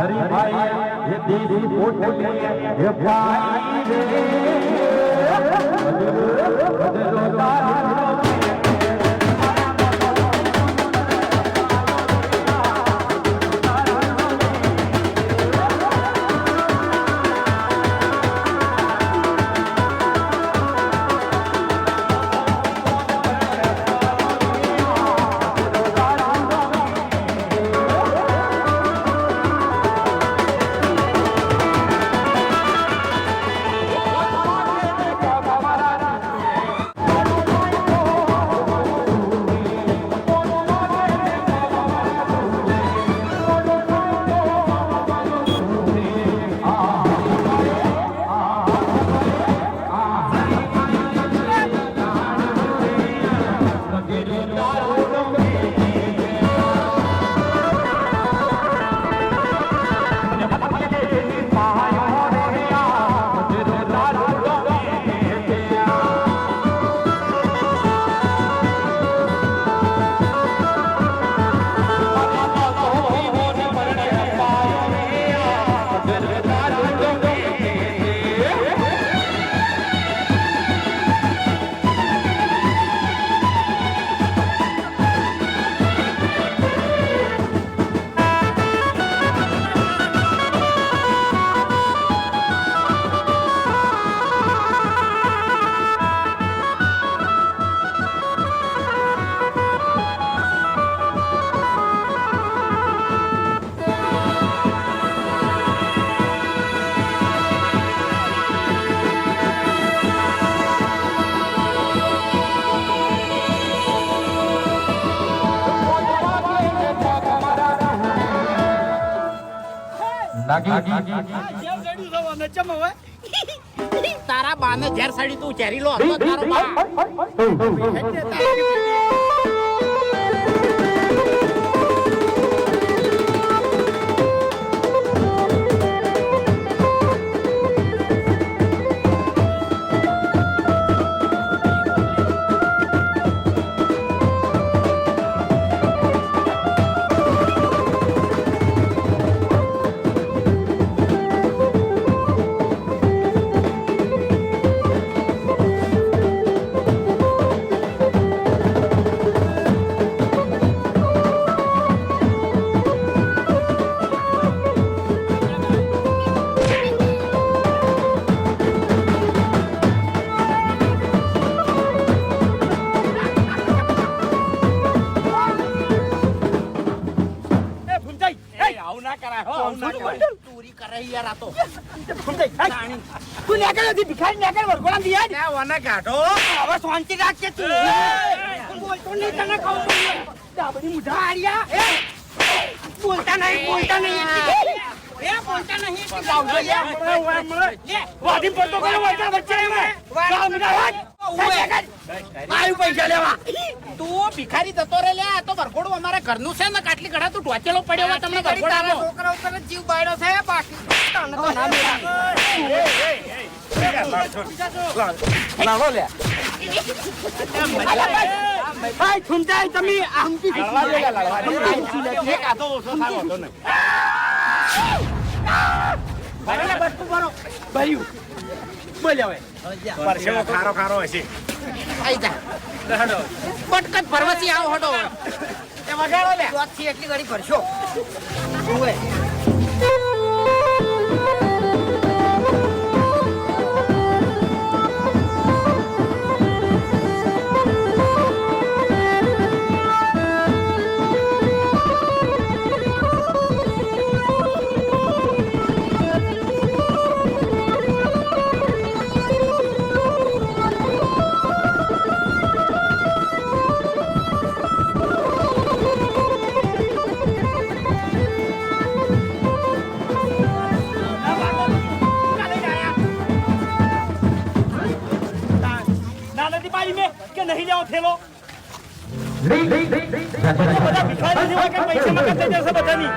ભાઈ એ દેવી પોટલી એ ભાઈ રે બદલો તારો તારા બાને ઝેર સડી તું ઝેરી લો હતો તારો બા બોલતા નહીં પૈસા લેવા તું ભિખારી જતો રે લે તો વરઘોડું અમારા ઘરનું છે ને કાટલી ઘડા તું ટોચેલો પડ્યો તમને વરઘોડા છોકરા ઉપર જીવ બાળ્યો છે બાકી લાવો લે ભાઈ છુંચાઈ તમે આમથી એક આતો ઓછો સારો હતો ને ભરેલા બસ્તુ ભરો ભર્યું બોલ હવે પરસેવો ખારો ખારો હશે આઈ જા હડો પટકત ભરવાથી આવો હડો એ વગાડો લે દોતથી એટલી ઘડી ભરશો ઓય नहीं जाओ थेलो બધા ભિખારી જેવા કે પૈસા માંગતા જશે બધાની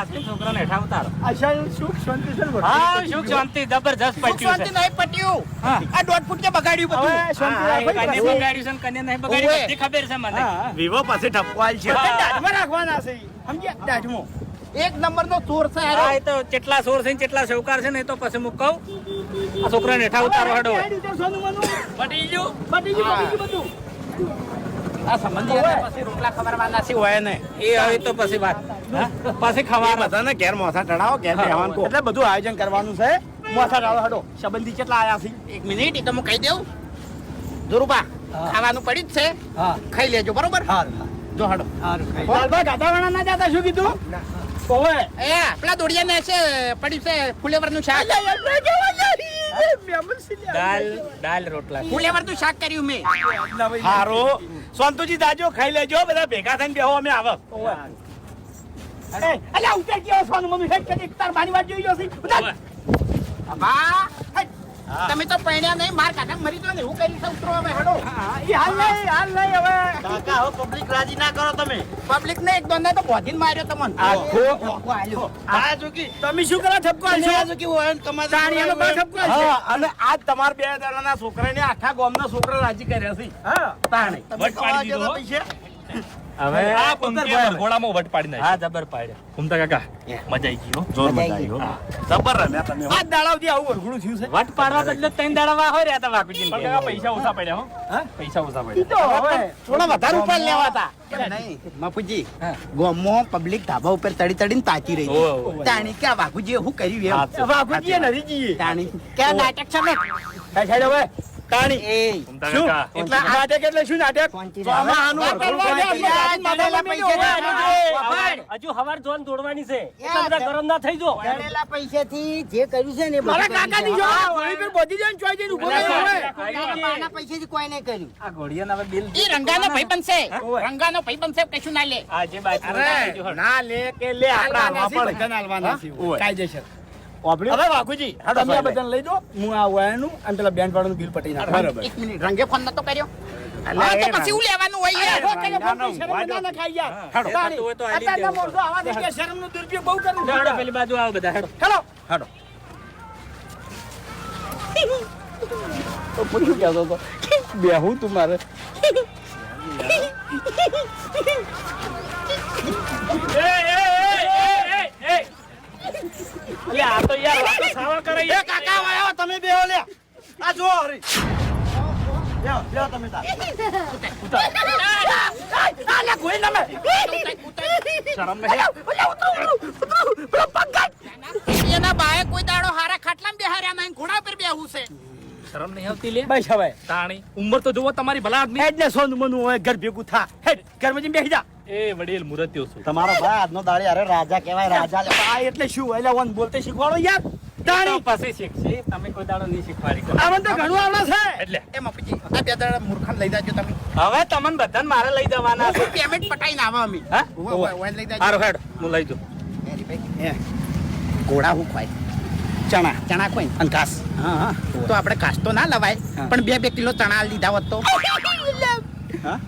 પાછી છોકરાને હેઠા ઉતારો. અસલ સુખ શાંતિ છે ને હા, સુખ શાંતિ જબરજસ્ત સુખ પટ્યું શાંતિ છે. નહીં પટ્યું. હા. આ દોઢ ફૂટ બગાડ્યું બધું. હવે શાંતિ હા, રાખો કને પછી. બગાડ્યું છે ને કને નહીં બગાડ્યું ઓવે. બધી ખબર છે મને. હા. વિવો પાસે ઠપવાલ છે હા. દાઢમાં રાખવાના છે સમજ્યા દાઢમાં. એક નંબરનો ચોર છે હા, હારો. એ તો કેટલા સોર છે ને કેટલા શેવકાર છે ને એ તો પછી હું કહું. આ છોકરાને હેઠા ઉતારો હેડો. આ રીતે સોનું મનું પટી ગયું. પતી ગયું બધું. આ સંબંધી પછી રોટલા ખવડાવવાના છે હોય ને. એ હવે તો પછી વાત. હા? પછી ખવાનું. બધાને ઘેર મોથા ચડાવો ઘેર બેહવાનું કહો. એટલે બધું આયોજન કરવાનું છે મોથા ડાળો હડો સંબંધી કેટલા આયા છે એક મિનિટ એ તો હું કહી દઉં. ધુરુબા ખાવાનું પડ્યું જ છે. હા ખાઈ લેજો બરોબર. હારું જો હાડો. હારું લાલભાઈ ગાધાવાળા ના જતા શું કીધું ઓવે એ પેલા દોડિયાને છે પડ્યું છે ફુલેવરનું શાક. દાલ રોટલા. ફુલેવરનું શાક કર્યું મેં. હારો સંતુજી દાજો ખાઈ લેજો બધા ભેગા થઈને બેહો અમે આવો અલ્યા ઉતર ગયો સોનું મનું હેડ કે તાર મારી વાત જોઈ ગયો છે ઉતર. બા તમે તો પૈણ્યા નહીં માર કાકા મરી ગયો ને એવું કરી છે ઉતરો હવે હડો. ઈ હાલ નહીં હવે કાકા હો પબ્લિક રાજી ના કરો તમે પબ્લિક ને એક દોન તો બોધીને માર્યો તમને. આ જોકી તમે શું કરો ઠપકો તમે આ આલશો જોકી હોય ને તમારે તાણીયાનો બા ઠપકો આલશો. હા, અને આજ તમારા બે દાડાના છોકરાને આખા ગામના છોકરા રાજી કર્યા છે હા તાણે વટ પાડી દીધો હો. હવે આ પંદર ભાઈ ઘોડામાં વટ પાડી નાખી. હા, જબર પાડ્યા. ઘૂમતા કાકા મજા આવી ગઈ હો. જોર મજા આવી હો. જબર રમ્યા તમે હો. આ દાડાવથી આવું વરઘોડું થયું છે વટ પાડવા બદલે 3 દાડા વાહ હોય રહ્યા હતા વાકુજી પણ કાકા પૈસા ઓછા પડ્યા હો હા? પૈસા ઓછા ઈ પડ્યા તો હવે થોડા વધારે ઉપર લેવા હતા. નહીં બાપુજી ગોમમાં પબ્લિક ધાબા ઉપર તડી તડીને તાકી રહી ઓવે, હતી. ઓવે. તાણી કે આ વાઘુજીએ શું કર્યું એમ. વાઘુજીએ નથી જીએ તાણી કે આ નાટક છે ને. સાઈડ હવે તાણી એ ઘૂમતા શું કાકા એટલે નાટક એટલે શું નાટક ચોમાહાનું વરઘોડું દળેલા પૈસા હજુ હવાર જોન દોડવાની છે એટલે બધા ગરમ ના થઈ જો. દળેલા પૈસાથી જે કર્યું છે ને એ મારા બધું કાકાની જો વળી પર બોધી જઈને ચોઈ જઈને ઊભો રહ્યો હવે. બાપાના પૈસાથી કોઈ નહીં કર્યું આ ઘોડિયાના હવે બિલ ઈ રંગાનો ભાઈ બનશે. રંગાનો ભાઈ બનશે કશું ના લે. આ જે બાજુ અરે ના લે કે લે આપડા હાલવા પડે બધાને હાલવાના છે. ઓવે. કાયદેસર હવે વાઘુજી તમે આ બધાને લઈ દો હું આ વાયરનું અને પેલા બેન્ડ વાળાનું બિલ પટી નાખું. બરાબર. એક મિનિટ રંગે ફોન નતો કર્યો. અલા, હા, તો એ પછી હું લેવાનું હોય યાર. હો, કે ફોન પૈસા ને બધા ના ખાઈ યાર. હેડો. તાણી. થતું હોય તો આલી અત્યારના દેવું. માણસો આવા છે કે શરમનો દુરુપયોગ બહુ કરવું હેડો પડે. પેલી બાજુ આવો બધા હેડો. હેલો. હાડો તો પૂછ્યું કહેતો હતો બેહું તું મારે અલે આ તો યાર વાતો સાવા કરે એ કાકા આવો તમે બેહો લે આ જો હરી બેહો બેહો તમે તાર આલા કોઈ ના મે શરમ નહીં. એના બાએ કોઈ દાડો હારા ખાટલામાં બેહાર્યા નહીં ઘોડા પર બેહવું છે. શરમ નહીં આવતી લે. બસ હવે તાણી ઉંમર તો જુઓ તમારી ભલા આદમી. હેડ ને સોનું મનું હોય ઘર ભેગું થા હેડ ઘરમાં જઈને બેસી જા એ વડીલ મુરત્યો છું. તમારો ભાઈ આજનો દાડી અરે રાજા કહેવાય રાજા આ એટલે શું એટલે વન બોલતે શીખવાડો યાર તો તાણી પછી શીખશે તમે કોઈ દાડો નહીં શીખવાડી. આમને તો ઘણું આવડે છે એટલે એ મફુજી આ બે દાડા મૂર્ખાને લઈ જાજો તમે. હવે તમને બધાને મારે લઈ જવાના છે. પેમેન્ટ પટાઈને આવો અમે. હા? ઓય લઈ જાજો. હારું હેડ હું લઈ જાઉં. એ, ઘોડા હું ખવાય ચણા ચણા ખવાય અને ઘાસ. હા હા તો આપણે ઘાસ તો ના લવાય હા. પણ 2 કિલો ચણા લીધા હોત તો હા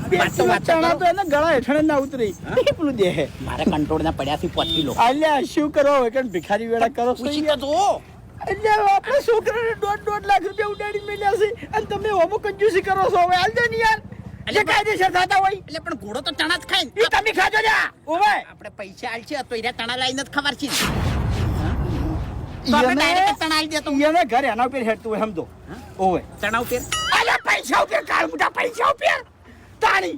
વાત તો વાત ચણા કરો. તો એને ગળા હેઠળ ના ઉતરી પેલું દેહે મારે કંટ્રોલ ના પડ્યા છે 5 કિલો. અલ્યા શું કરો હવે કે ભિખારી વેળા કરો છો પૂછી યાર? તો જુઓ. એટલે આપણે છોકરાને 1.5 લાખ રૂપિયા ઉડાડી મેલ્યા છે અને તમે હોમો કંજૂસી કરો છો હવે હાલ દે ને યાર એટલે કાયદેસર થતા હોય એટલે પણ ઘોડો તો ચણા જ ખાય એ તમે ખાજો જા ઓવે આપણે પૈસા આલશે તો એરા ચણા લાઈને જ ખબર છે તો આપણે ડાયરેક્ટ ચણા આલી દેતો એને ઘર એના ઉપર હેડતું હોય સમજો ઓવે ચણા ઉપર અલ્યા પૈસા ઉપર કાળ મોટા પૈસા ઉપર તાણી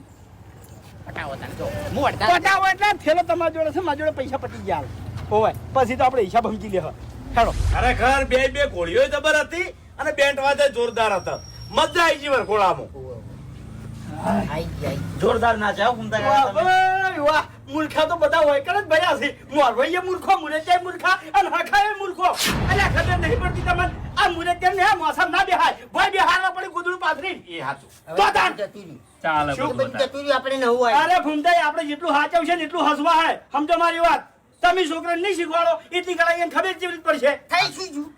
પટાવો તને જો હું અડધા પટાવો એટલે થેલો તમારા જોડે છે મારા જોડે પૈસા પટી ગયા ઓવે પછી તો આપણે હિસાબ સમજી લે હેડો ખરેખર બે બે ઘોડીઓ જબર હતી અને બેન્ટ વાજે જોરદાર હતા મજા આવી ગઈ વરઘોડામાં આઈ જાય જોરદાર નાચ્યા ઘૂમતા વાહ ભાઈ વાહ મૂર્ખા તો બધા હોય કણ જ ભર્યા છે મોરવાઈએ મૂર્ખો મુરતિયા મૂર્ખા અને હખાએ મૂર્ખો અલ્યા ખબર નહીં પડતી તમને આ મુરતિયા ને મોસમ ના બેહાય ભાઈ બેહારવા પડે ગુદડું પાથરી એ હાચું તો તાન જતું રહ્યું. ચાલે શું બધું બધું જતું રહ્યું, આપણે નવું આવ્યું. અરે ભૂમતાઈ આપણે જેટલું હાચવશે ને એટલું હસવા હે સમજો મારી વાત તમે છોકરાને નહીં શીખવાડો એટલી કળા એને ખબર જેવી રીત પડશે થઈ શું જ્યું?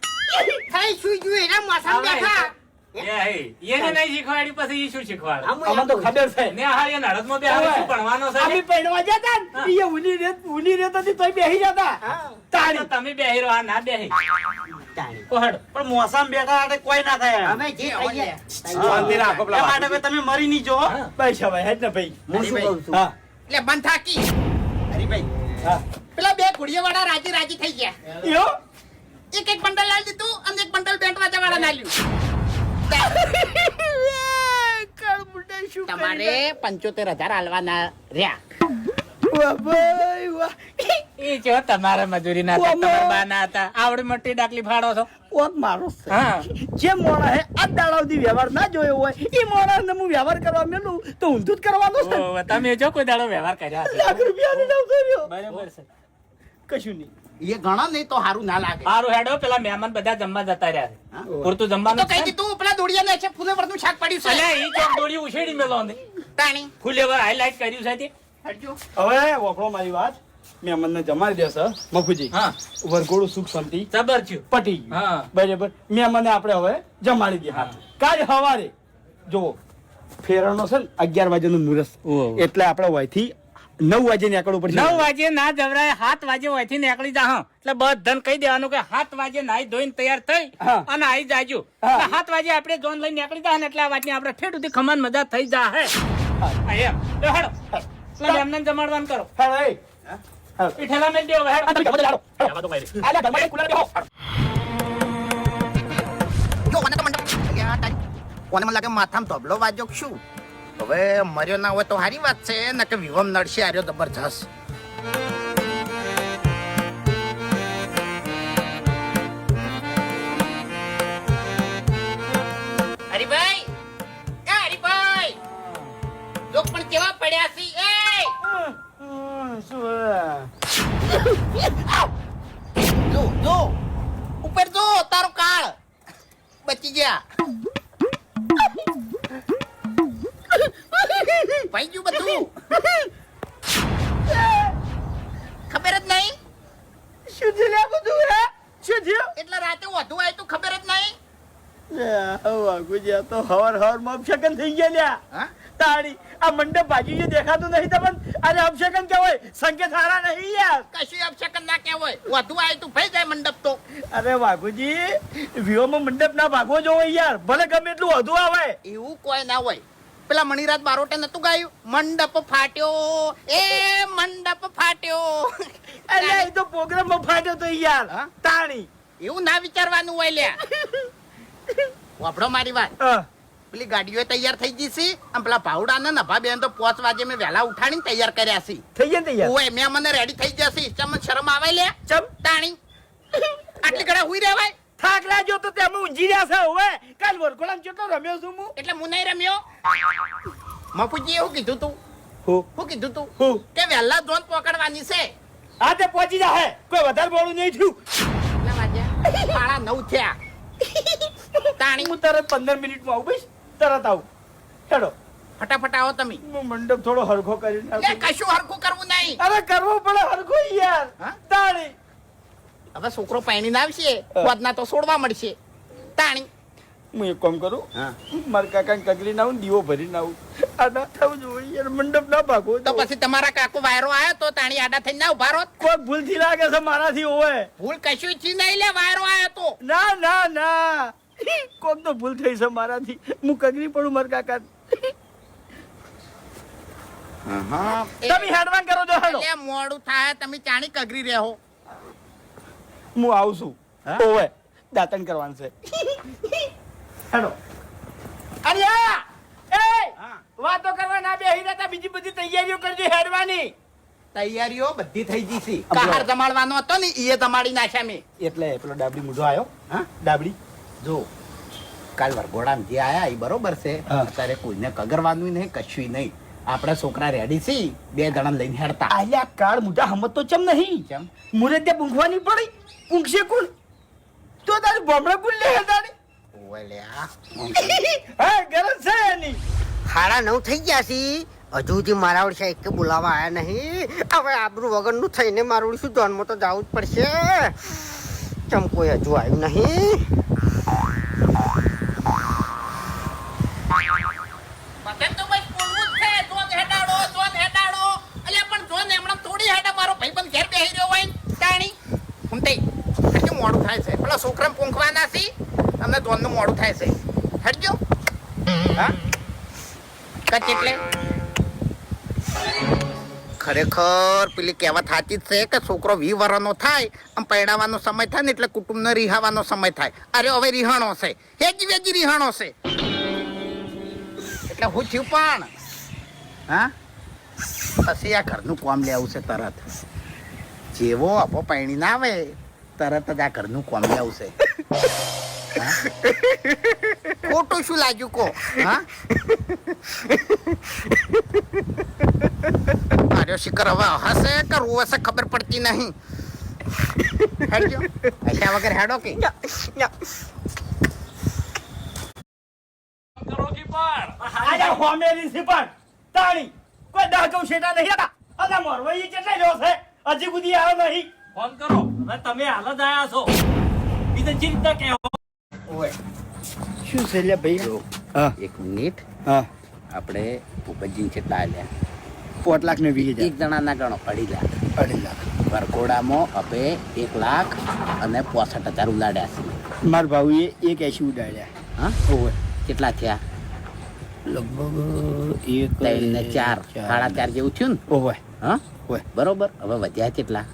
થઈ શું જ્યું? એના મોસમ બેઠા. એ નહીં એને નહીં શીખવાડ્યું પછી ઈ શું શીખવાડે અમને તો ખબર છે નેહાળીએ નડદમાં બેહાડે શું ભણવાનો છે અમે પૈણવા જતા ને એ ઉની રેત હતી તોય બેહી જતા તાળી તમે બેહી રહો આ ના બેહી તાણી. કોહડ પણ મોસામ બેઠા એટલે કોઈ ના થાય અમે જે કહીએ શાંતિ રાખો પેલા માટે ભાઈ તમે મરી નહીં જો પૈસા ભાઈ હેડ ને ભાઈ હું શું કહું છું હા એટલે બંધ થાકી હરીભાઈ હા પેલા બે ઘોડીયાવાળા રાજી થઈ ગયા યો એક બંડલ લાવી દીધું અને એક બંડલ બેન્ટ વાજાવાળા ના લ્યું તમારે 75,000 આલવાના રહ્યા વાહ ભાઈ વાહ એ જો તમારા મજૂરી ના હતા તમારા બા ના હતા આવડી મોટી ડાકલી ફાડો છો ઓત મારો છે હા જે મોણા હે આ દાડાવથી વ્યવહાર ના જોયો હોય એ મોણાને હું વ્યવહાર કરવા મેલું તો ઊંધું જ કરવાનો છે ઓહ, તમે જો કોઈ દાડો વ્યવહાર કર્યા હશે. લાખ રૂપિયાની નવસો રહ્યો બરાબર છે કશું નહીં એ ઘણા નહીં તો સારું ના લાગે સારું હેડો પેલા મહેમાન બધા જમવા જતા રહ્યા છે પૂરતું જમવાનું તો કઈ દીધું પેલા દોડિયાને છે ફૂલેવરનું શાક પડ્યું છે અલ્યા ઈ ચોક દોડી ઉછેડી મેલો ને તાણી ફૂલેવર હાઈલાઈટ કર્યું છે તે હટજો હવે વખરો મારી વાત મહેમાનને જમાડી દેશે મફુજી હા વરઘોડું સુખ શાંતિ જબર થયું પટી ગયું હા. બરાબર મહેમાનને આપણે હવે જમાડી દઈએ કાલ સવારે જો ફેરણનો છે ને 11 વાગ્યાનું મુહૂર્ત ઓહો. એટલે આપણે વયથી 9 વાગે નીકળવું પડશે 9 વાગે ના જવરાય 7 વાગે હોયથી નીકળી જા એટલે બધાને કહી દેવાનું કે 7 વાગે નાઈ ધોઈને તૈયાર થઈ હા. અને આવી જાજો હા. 7 વાગે આપણે જોન લઈને નીકળી જા એટલે આ વાતની આપણે ઠેઠ સુધી ખમાન મજા થઈ જા હે એમ તો હેડો એટલે એમને જમાડવાનું કરો હા એ ઈ ઠેલા મેલ દેવો હેડો આલે ઘરમાં કુલર બેહો જો મને તો મંડપ અલ્યા તારી કોને મને લાગે માથામાં ધોબલો વાજ્યો કે શું હવે મર્યો ના હોય તો સારી વાત છે ને કે વિવમ નડશે આર્યો જબરજસ્ત હરીભાઈ એ હરીભાઈ લોક પણ કેવા પડ્યા છે એ જો જો ઉપર જો તારો કાળ બચી ગયા ભાઈ ગયું બધું ખબર જ નહીં શું છે લે બધું હે શું થયું એટલે રાતે વધુ આવ્યું તું ખબર જ નહીં વાગુજી તો હવાર માં અપશકન થઈ ગયા લ્યા હા તાળી આ મંડપ ભાજી જે દેખાતું નહીં તમને અરે અપશકન કેવાય સંકેત સારા નહીં યાર કશું અપશકન ના કહેવાય વધુ આવ્યું તું ભાઈ જાય મંડપ તો અરે વાઘુજી વિહોમાં મંડપ ના ભાગવો જોવો યાર ભલે ગમે એટલું વધુ આવે એવું કોઈ ના હોય પેલા મણિરાજ બારોટે નતું ગાયું મંડપ ફાટ્યો એ મંડપ ફાટ્યો અરે એ તો પ્રોગ્રામ માં ફાટ્યો તો યાર હા? તાણી એવું ના વિચારવાનું હોય લ્યા વાપડો મારી વાત હા. પેલી ગાડીઓ તૈયાર થઈ ગઈ છે અને પેલા ભાવડા ને નભા બેન તો 5 વાગે મેં વહેલા ઉઠાડીને તૈયાર કર્યા છે થઈ ગયા ને તૈયાર ઓય મેં મને રેડી થઈ જશે ચમ શરમ આવે લે ચમ તાણી આટલી ઘડા હુઈ રહેવાય થાક લાગ્યો તો તેમાં ઊંઘી રહ્યા છે હવે કાલ વરઘોડામાં કેટલો રમ્યો છું હું એટલે હું નહીં રમ્યો મફુજી એવું કીધું તું હું શું કીધું તું હું કે વહેલા જોન પકડવાની છે હા તે પહોંચી જા હે કોઈ વધારે બોલું નહીં થયું કેટલા વાગ્યા 9:30 થયા તાણી હું તરત 15 મિનિટમાં આવું બસ તરત આવું હેડો ફટાફટ આવો તમે હું મંડપ થોડો હરખો કરી લે નાખું કશું હરખું કરવું નહીં અરે કરવો પડે હરખો યાર હા? તાળી હવે છોકરો પાણીને આવશે વધના તો છોડવા મળશે તાણી હું એક કામ કરું મારા કાકાને કગરી ના આવું દીવો ભરી ના આવું આ ના થવું જોઈએ યાર મંડપ ના ભાગો તો પછી તમારા કાકો વાયરો આવ્યો તો તાણી આડા થઈને ના ઉભા રહો કોઈ ભૂલથી લાગે છે મારાથી હોય ભૂલ કશું છી નહીં લે વાયરો આવ્યો તો ના ના ના કોક તો ભૂલ થઈ છે મારાથી હું કગરી પડું મારા કાકા તમે હેડવાન કરો છો હેડો એટલે મોડું થાય તમે ચાણી કગરી રહો હું આવું છું ઓવે દાતણ કરવાનું છે હેડો અરે એ વાતો કરવા ના બેહી રહેતા બીજી બધી તૈયારીઓ કરજો હેડવાની તૈયારીઓ બધી થઈ ગઈ છે કહાર જમાડવાનો હતો ને એ જમાડી નાખ્યા મેં એટલે પેલો ડાબડી મૂઢો આવ્યો હા ડાબડી જો કાલ વરઘોડામાં જે આયા એ બરોબર છે હા. અત્યારે કોઈને કગરવાનું નહીં કશું નહીં આપણા છોકરા રેડી છે 2 જણા લઈને હેડતા આલ્યા કાળ મુઢા હમત તો ચમ નહીં કેમ મુરે ત્યાં પૂંખવાની પડી પૂંખશે કોણ તો તારી બોમડા કુલ લે તારી ઓય લ્યા હા ગરજ છે એની 9:30 થઈ ગયા છે હજુ સુધી મારા વડે એક બોલાવા આયા નહીં હવે આબરૂ વગરનું થઈને મારું શું ધોનમાં તો જવું જ પડશે ચમ કોઈ હજુ આવ્યું નહીં હટજો હા કચ એટલે ખરેખર પેલી કહેવત સાચી જ છે કે છોકરો 20 વર્ષનો થાય આમ પરણાવવાનો સમય થાય ને એટલે કુટુંબને રિહાવાનો સમય થાય અરે હવે રિહાણો છે હેજી વેજી રિહાણો છે એટલે હું થયું પણ હા પછી આ ઘરનું કામ લેવું છે તરત જેવો અપો પરણી ના આવે તરત જ આ ઘરનું કામ લેવું છે હા? ખોટું શું લાગ્યું કો હા મારો શિખર હવે હશે કે રોશે ખબર પડતી નહીં હેડજો એટલે વગર હેડો કે કરો કે પણ આજે હોમેરી છે પણ તાણી કોઈ ડાકવ શેટા નહીં હતા અલા મોરવાઈ કેટલા રહ્યો છે હજી સુધી આવ્યો નહીં ફોન કરો હવે તમે હાલ જ આયા છો બીજે જે રીતના કહેવો શું છે લે ભાઈ હા એક મિનિટ હા આપણે ભૂપતજી કેટલા આલ્યા 4 લાખ ને 20,000 એક જણાના ગણો 2.5 લાખ 2.5 લાખ વરકોડામાં હવે 1 લાખ અને 65,000 ઉલાડ્યા છે માર ભાઈએ 180 ઉડાડ્યા હા ઓવે કેટલા થયા લગભગ 3 ને 4 4.5 જેવું થયું ને ઓવે હા ઓવે બરોબર હવે વધ્યા કેટલા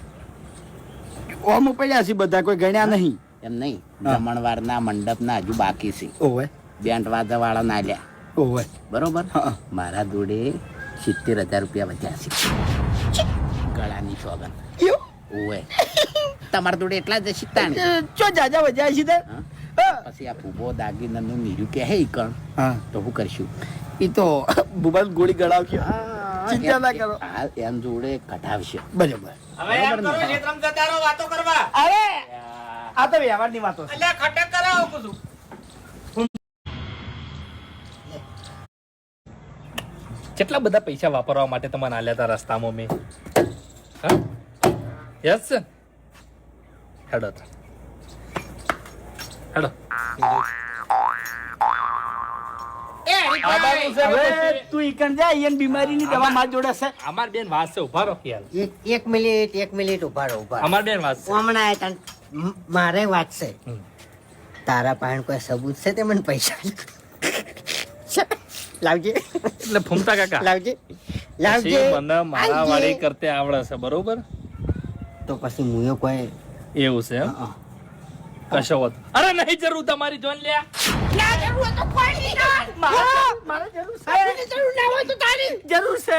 ઓમ પડ્યા છે બધા કોઈ ગણ્યા નહીં એમ નહીં હા. જમણવારના મંડપના હજુ બાકી છે ઓવે બેન્ડ વાજા વાળા ના લ્યા ઓવે બરોબર હા. મારા જોડે 70,000 રૂપિયા વધ્યા છે ગળાની સોગન ઓવે તમારા જોડે એટલા જ શીખતા ને ચો જાજા વજાય છે તે હા? હા પછી આ ફૂબો દાગીનાનું નીરું કે હે કણ હા તો શું કરશું ઈ તો બુબાલ ગોળી ગળાવજો ચિંતા ના કરો હાલ એમ જોડે કઢાવશે બરાબર હવે એમ કરો ક્ષેત્રમાં જતા રહો વાતો કરવા અરે આ તો વ્યવહારની વાતો છે એટલે ખટક કરાવો કુછું કેટલા બધા પૈસા વાપરવા માટે તમને આલ્યા હતા રસ્તામાં મેં હા યસ હેડો તો. હેડો હવે તું ઈકણ જા ઈયન બીમારીની દવા માર જોડે છે અમાર બેન વાત છે ઉભા રહો યાર એક મિનિટ ઉભા રહો અમાર બેન વાત છે હમણાં આયા તા. મારે વાત છે તારા પાસે કોઈ સબૂત છે તે મને પૈસા લાવજે એટલે ફૂમતા કાકા લાવજે લાવજે પછી મને મારાવાડી આઈએ. કરતે આવડે છે બરોબર તો પછી મુયો કોઈ એવું છે એમ કશો વાત અરે નહીં જરૂર તમારી જોન લ્યા મારે જરૂર છે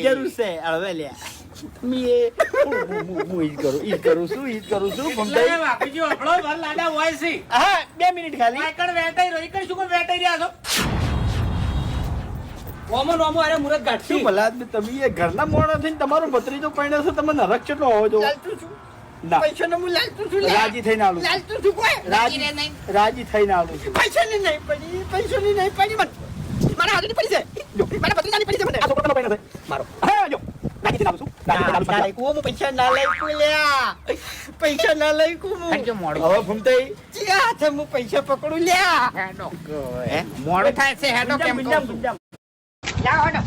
જરૂર છે હવે લ્યા હું ઈ કરું છું એટલે બાપુજી આપણો ઘર લાડા હોય છે હા 2 મિનિટ ખાલી વાયકણ વેટાઈ રહ્યો ઈકણ શું કોઈ વેટાઈ રહ્યા છો ઓમો નોમો અરે મુરત શું ગાંઠી ભલા આદમી તમે એ ઘરના મોણા થઈને તમારો ભત્રીજો પરણ્યો છે તમે નરક કેટલો હોવો જો ના પૈસાનો હું લાલતું છું રાજી થઈને આવું છું. લાલતું છું કોઈ રાજી થઈને આવું છું પૈસાની નહીં પડી મને મારા હાથની પડી છે મારા ભત્રીજાની પડી છે મને આ છોકરાનો પરણ્યો છે મારો હા જો રાજી થઈને આવું છું રાજી થઈને આવું છું. હું પૈસા ના લઈ લ્યા પૈસા ના લઈ હટજો મોડું હવે ભૂમતાઈ જ્યાં હાથે હું પૈસા પકડું લ્યા હેડો મોડું થાય છે હેડો કેમ કહું છું? ગુંજામ જાઓ હેડો